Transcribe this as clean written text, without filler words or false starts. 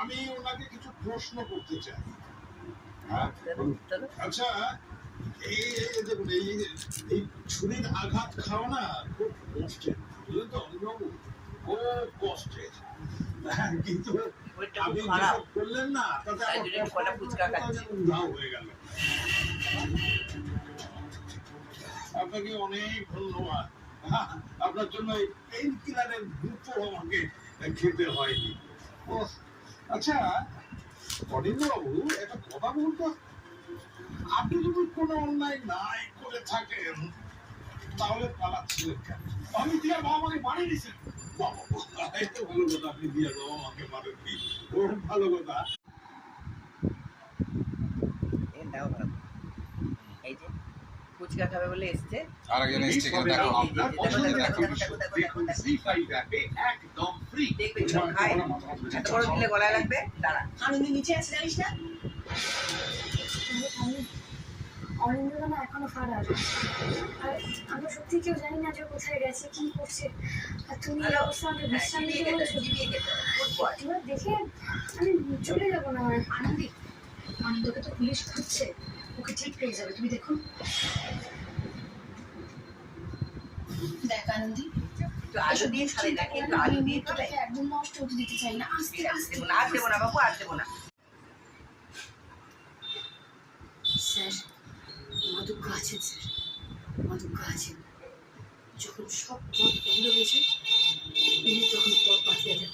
আমি ওনাকে কিছু প্রশ্ন করতে চাই। আচ্ছা, এই দেখুন, এই ছুরির আঘাত খাওয়া না খুব কষ্টের, বুঝলেন তো অনিবাবু, খুব কষ্টের। কিন্তু আপনি করলেন না, তাতে উধাও হয়ে গেল। আপনাকে অনেক ধন্যবাদ। আপনার জন্য পেইন কিলারের দুটো আমাকে খেতে হয়নি। আচ্ছা অনিন্দ্যবাবু, একটা কথা বলতো, আপনি যদি কোনো অন্যায় নাই করে থাকেন তাহলে পালাচ্ছিলেন কেন? আমি দিয়ার বাবা মাকে মারি দিয়েছেন। বাবা, এতো ভালো কথা, আপনি দিয়ার বাবা মাকে মারেননি, খুব ভালো কথা। এই যে ফুচকা খাবে বলে এসছে, আরেকজন এসছে, দেখো একদম ফ্রি। দেখবে সব খায়, এত বড় দিলে গলায় লাগবে। দাঁড়া, আনন্দ নিচে আছে জানিস না? অরিন্দর না এখনো ফারার, আর আমরা সত্যি কেউ জানি না যে কোথায় গেছে, কি করছে। আর তুমি এই অবস্থা আমাকে বিশ্রাম নিতে বলছো? এবার দেখে আমি চলে যাবো না। আনন্দি, আনন্দকে তো পুলিশ খুঁজছে, ওকে ঠিক পেয়ে যাবে, তুমি দেখো। দেখ আনন্দি, আলু দিয়ে খালি না, কিন্তু আলু দিয়ে তো একদম নষ্ট হতে দিতে চাই না। আস্তে আস্তে, আর দেবো না বাবু, আর দেবো না। স্যার, মাদুক্য আছেন স্যার, মাদুক্য আছেন। যখন সব পথ বন্ধ হয়েছে, উনি তখন পথ পাঠিয়ে দেন।